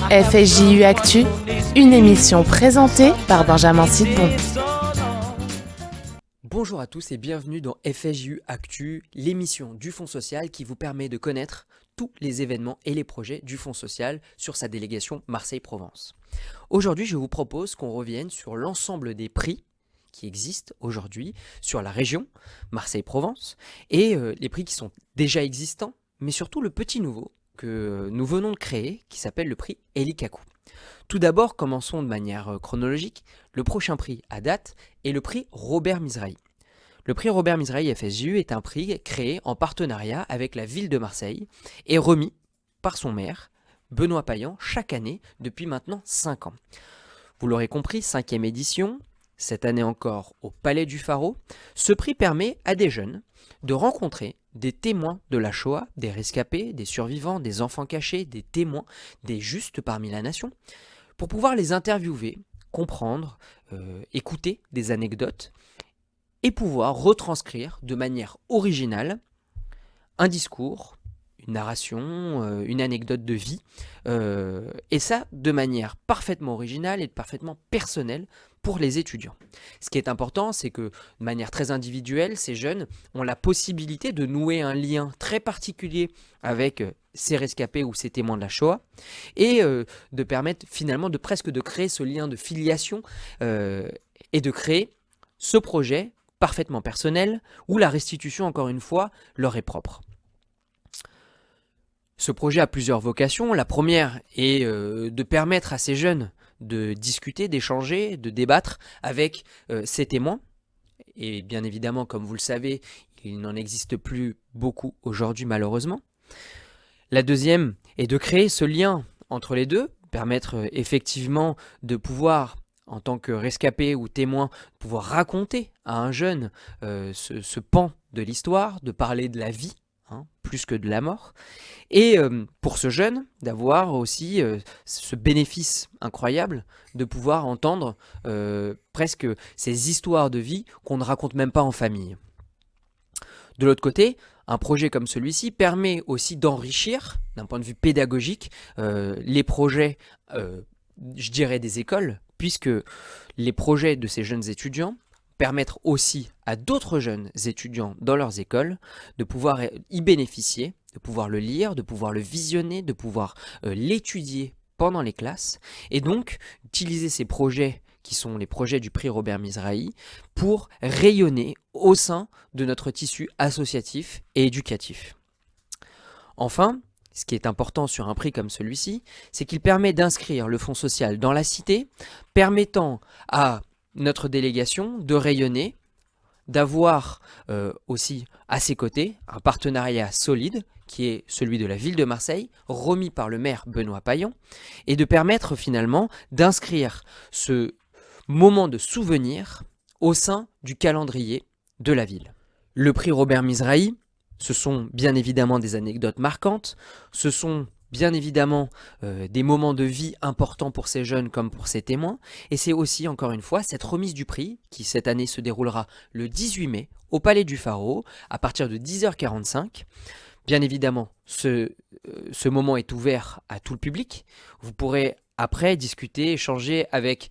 FSJU Actu, une émission présentée par Benjamin Sidbon. Bonjour à tous et bienvenue dans FSJU Actu, l'émission du Fonds social qui vous permet de connaître tous les événements et les projets du Fonds social sur sa délégation Marseille-Provence. Aujourd'hui, je vous propose qu'on revienne sur l'ensemble des prix qui existent aujourd'hui sur la région Marseille-Provence et les prix qui sont déjà existants, mais surtout le petit nouveau que nous venons de créer qui s'appelle le prix Elie Kakou. Tout d'abord, commençons de manière chronologique. Le prochain prix à date est le prix Robert Mizrahi. Le prix Robert Mizrahi FSJU est un prix créé en partenariat avec la ville de Marseille et remis par son maire, Benoît Payan, chaque année depuis maintenant 5 ans. Vous l'aurez compris, 5e édition, cette année encore au Palais du Pharaon. Ce prix permet à des jeunes de rencontrer des témoins de la Shoah, des rescapés, des survivants, des enfants cachés, des témoins, des justes parmi la nation, pour pouvoir les interviewer, comprendre, écouter des anecdotes et pouvoir retranscrire de manière originale un discours, une narration, une anecdote de vie, et ça de manière parfaitement originale et parfaitement personnelle pour les étudiants. Ce qui est important, c'est que de manière très individuelle, ces jeunes ont la possibilité de nouer un lien très particulier avec ces rescapés ou ces témoins de la Shoah et de permettre finalement de presque de créer ce lien de filiation et de créer ce projet parfaitement personnel où la restitution, encore une fois, leur est propre. Ce projet a plusieurs vocations. La première est de permettre à ces jeunes de discuter, d'échanger, de débattre avec ces témoins. Et bien évidemment, comme vous le savez, il n'en existe plus beaucoup aujourd'hui malheureusement. La deuxième est de créer ce lien entre les deux, permettre effectivement de pouvoir, en tant que rescapé ou témoin, pouvoir raconter à un jeune ce pan de l'histoire, de parler de la vie, plus que de la mort. Et pour ce jeune, d'avoir aussi ce bénéfice incroyable de pouvoir entendre presque ces histoires de vie qu'on ne raconte même pas en famille. De l'autre côté, un projet comme celui-ci permet aussi d'enrichir, d'un point de vue pédagogique, les projets, je dirais, des écoles, puisque les projets de ces jeunes étudiants permettre aussi à d'autres jeunes étudiants dans leurs écoles de pouvoir y bénéficier, de pouvoir le lire, de pouvoir le visionner, de pouvoir l'étudier pendant les classes, et donc utiliser ces projets qui sont les projets du prix Robert Mizrahi pour rayonner au sein de notre tissu associatif et éducatif. Enfin, ce qui est important sur un prix comme celui-ci, c'est qu'il permet d'inscrire le Fonds social dans la cité, permettant à notre délégation de rayonner, d'avoir aussi à ses côtés un partenariat solide qui est celui de la ville de Marseille, remis par le maire Benoît Payan, et de permettre finalement d'inscrire ce moment de souvenir au sein du calendrier de la ville. Le prix Robert Mizrahi, ce sont bien évidemment des anecdotes marquantes, ce sont bien évidemment des moments de vie importants pour ces jeunes comme pour ces témoins, et c'est aussi encore une fois cette remise du prix qui cette année se déroulera le 18 mai au Palais du Pharaon à partir de 10h45. Bien évidemment, ce moment est ouvert à tout le public. Vous pourrez après discuter, échanger avec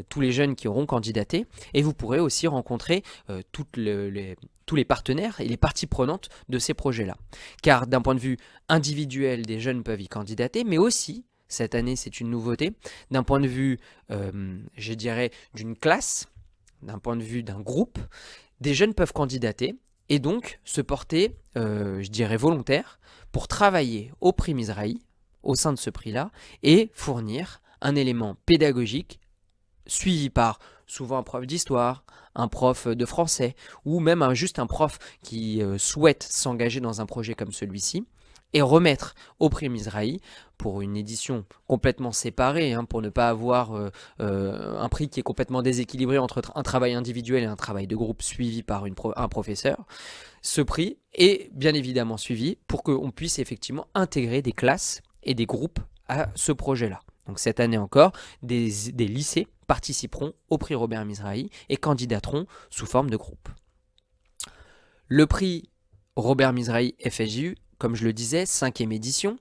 tous les jeunes qui auront candidaté, et vous pourrez aussi rencontrer tous les partenaires et les parties prenantes de ces projets-là. Car d'un point de vue individuel, des jeunes peuvent y candidater, mais aussi, cette année c'est une nouveauté, d'un point de vue, je dirais, d'une classe, d'un point de vue d'un groupe, des jeunes peuvent candidater et donc se porter, je dirais, volontaires pour travailler au prix Mizrahi, au sein de ce prix-là, et fournir un élément pédagogique suivi par souvent un prof d'histoire, un prof de français, ou même juste un prof qui souhaite s'engager dans un projet comme celui-ci, et remettre au prix Mizrahi, pour une édition complètement séparée, pour ne pas avoir un prix qui est complètement déséquilibré entre un travail individuel et un travail de groupe suivi par un professeur. Ce prix est bien évidemment suivi pour qu'on puisse effectivement intégrer des classes et des groupes à ce projet-là. Donc cette année encore, des lycées participeront au prix Robert Mizrahi et candidateront sous forme de groupe. Le prix Robert Mizrahi FSJU, comme je le disais, 5e édition,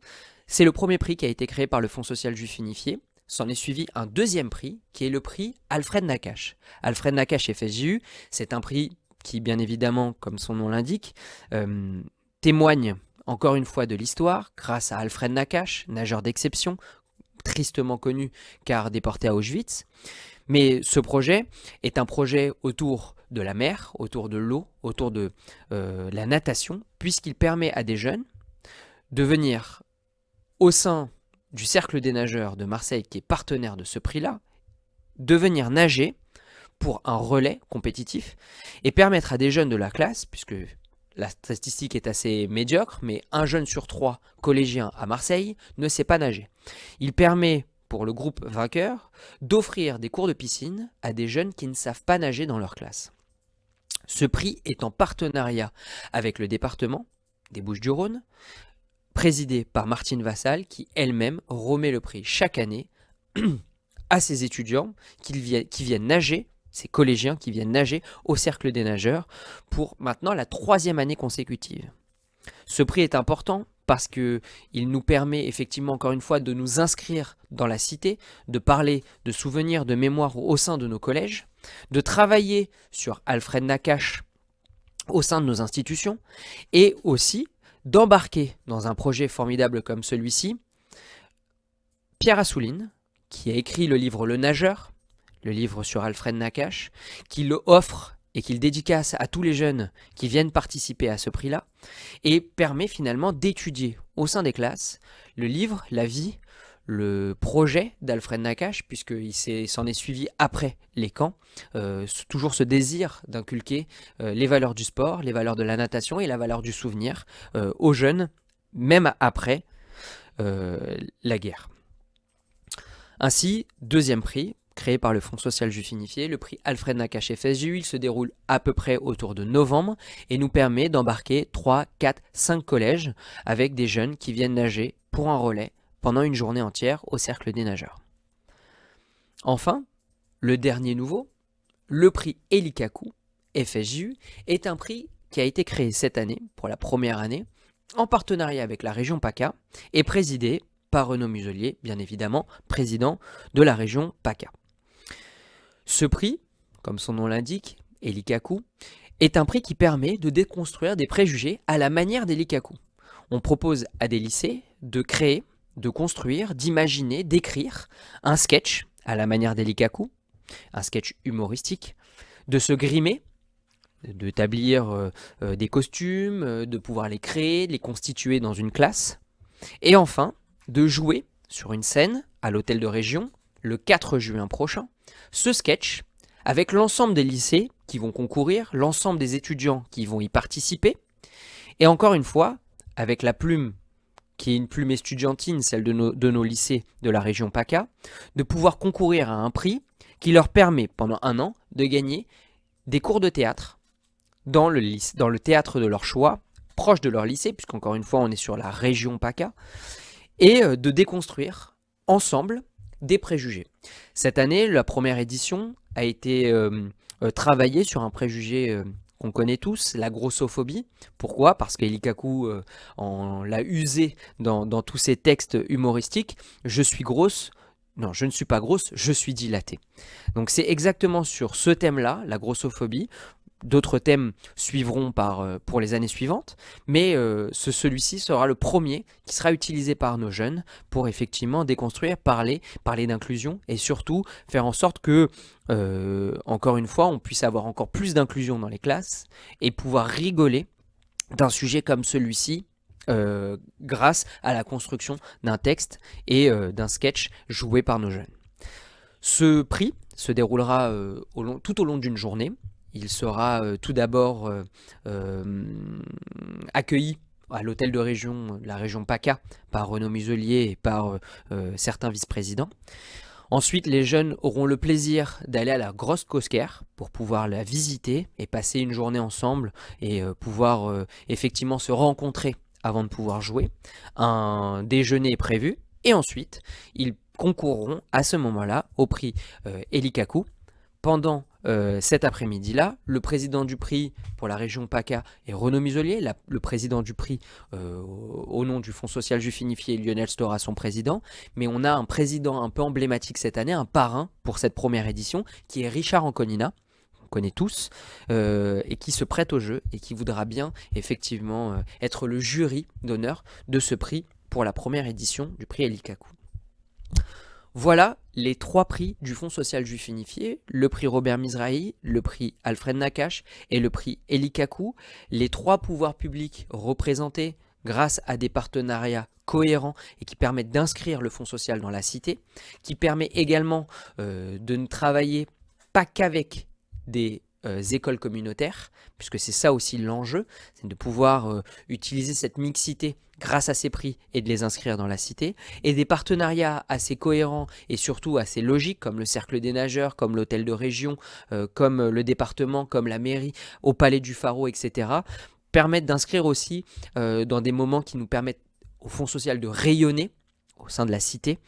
C'est le premier prix qui a été créé par le Fonds social juif unifié. S'en est suivi un deuxième prix qui est le prix Alfred Nakache. Alfred Nakache FSJU, c'est un prix qui, bien évidemment, comme son nom l'indique, témoigne encore une fois de l'histoire grâce à Alfred Nakache, nageur d'exception, tristement connu car déporté à Auschwitz. Mais ce projet est un projet autour de la mer, autour de l'eau, autour de la natation, puisqu'il permet à des jeunes de venir au sein du Cercle des nageurs de Marseille, qui est partenaire de ce prix-là, de venir nager pour un relais compétitif et permettre à des jeunes de la classe, puisque la statistique est assez médiocre, mais un jeune sur 3 collégiens à Marseille ne sait pas nager. Il permet, pour le groupe vainqueur, d'offrir des cours de piscine à des jeunes qui ne savent pas nager dans leur classe. Ce prix est en partenariat avec le département des Bouches-du-Rhône, présidé par Martine Vassal, qui elle-même remet le prix chaque année à ses étudiants qui viennent nager, ces collégiens qui viennent nager au Cercle des nageurs pour maintenant la 3e année consécutive. Ce prix est important parce qu'il nous permet effectivement encore une fois de nous inscrire dans la cité, de parler de souvenirs, de mémoire au sein de nos collèges, de travailler sur Alfred Nakache au sein de nos institutions et aussi d'embarquer dans un projet formidable comme celui-ci Pierre Assouline, qui a écrit le livre Le Nageur, le livre sur Alfred Nakache, qui le offre et qu'il dédicace à tous les jeunes qui viennent participer à ce prix-là, et permet finalement d'étudier au sein des classes le livre, la vie, le projet d'Alfred Nakache, puisqu'il s'en est suivi après les camps, toujours ce désir d'inculquer les valeurs du sport, les valeurs de la natation et la valeur du souvenir aux jeunes, même après la guerre. Ainsi, deuxième prix, créé par le Fonds social juif unifié, le prix Alfred Nakache FSJU, il se déroule à peu près autour de novembre et nous permet d'embarquer 3, 4, 5 collèges avec des jeunes qui viennent nager pour un relais pendant une journée entière au Cercle des nageurs. Enfin, le dernier nouveau, le prix Elikaku FSJU, est un prix qui a été créé cette année, pour la première année, en partenariat avec la région PACA et présidé par Renaud Muselier, bien évidemment, président de la région PACA. Ce prix, comme son nom l'indique, Elikaku, est un prix qui permet de déconstruire des préjugés à la manière d'Elikaku. On propose à des lycées de créer, de construire, d'imaginer, d'écrire un sketch à la manière d'Elikaku, un sketch humoristique, de se grimer, d'établir des costumes, de pouvoir les créer, de les constituer dans une classe, et enfin de jouer sur une scène à l'hôtel de région le 4 juin prochain, ce sketch avec l'ensemble des lycées qui vont concourir, l'ensemble des étudiants qui vont y participer, et encore une fois, avec la plume qui est une plume estudiantine, celle de nos lycées de la région PACA, de pouvoir concourir à un prix qui leur permet pendant un an de gagner des cours de théâtre dans le théâtre de leur choix, proche de leur lycée, puisqu'encore une fois on est sur la région PACA, et de déconstruire ensemble des préjugés. Cette année, la première édition a été travaillée sur un préjugé qu'on connaît tous, la grossophobie. Pourquoi ? Parce qu'Elikaku l'a usé dans tous ses textes humoristiques. Je suis grosse. Non, je ne suis pas grosse, je suis dilatée. Donc c'est exactement sur ce thème-là, la grossophobie. D'autres thèmes suivront pour les années suivantes, mais celui-ci sera le premier qui sera utilisé par nos jeunes pour effectivement déconstruire, parler d'inclusion et surtout faire en sorte que, encore une fois, on puisse avoir encore plus d'inclusion dans les classes et pouvoir rigoler d'un sujet comme celui-ci grâce à la construction d'un texte et d'un sketch joué par nos jeunes. Ce prix se déroulera tout au long d'une journée. Il sera tout d'abord accueilli à l'hôtel de région, la région PACA, par Renaud Muselier et par certains vice-présidents. Ensuite, les jeunes auront le plaisir d'aller à la Grosse Cosquer pour pouvoir la visiter et passer une journée ensemble et pouvoir effectivement se rencontrer avant de pouvoir jouer. Un déjeuner est prévu et ensuite, ils concourront à ce moment-là au prix Elikaku pendant cet après-midi-là. Le président du prix pour la région PACA est Renaud Muselier, le président du prix au nom du Fonds social juif unifié, Lionel Stora, son président. Mais on a un président un peu emblématique cette année, un parrain pour cette première édition, qui est Richard Anconina, qu'on connaît tous, et qui se prête au jeu et qui voudra bien effectivement être le jury d'honneur de ce prix pour la première édition du prix Elie Kakou. Voilà les 3 prix du Fonds social juif unifié, le prix Robert Mizrahi, le prix Alfred Nakache et le prix Elie Kakou. Les 3 pouvoirs publics représentés grâce à des partenariats cohérents et qui permettent d'inscrire le Fonds social dans la cité, qui permet également de ne travailler pas qu'avec des écoles communautaires, puisque c'est ça aussi l'enjeu, c'est de pouvoir utiliser cette mixité grâce à ces prix et de les inscrire dans la cité, et des partenariats assez cohérents et surtout assez logiques, comme le Cercle des nageurs, comme l'hôtel de région, comme le département, comme la mairie, au Palais du Pharaon, etc., permettent d'inscrire aussi dans des moments qui nous permettent au Fonds social de rayonner au sein de la cité,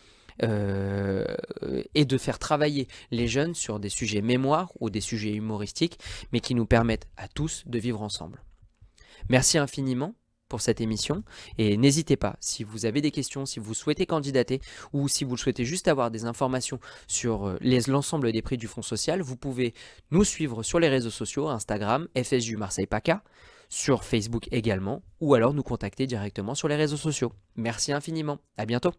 et de faire travailler les jeunes sur des sujets mémoire ou des sujets humoristiques, mais qui nous permettent à tous de vivre ensemble. Merci infiniment pour cette émission, et n'hésitez pas, si vous avez des questions, si vous souhaitez candidater, ou si vous souhaitez juste avoir des informations sur l'ensemble des prix du Fonds social, vous pouvez nous suivre sur les réseaux sociaux, Instagram, FSJU Marseille PACA, sur Facebook également, ou alors nous contacter directement sur les réseaux sociaux. Merci infiniment, à bientôt.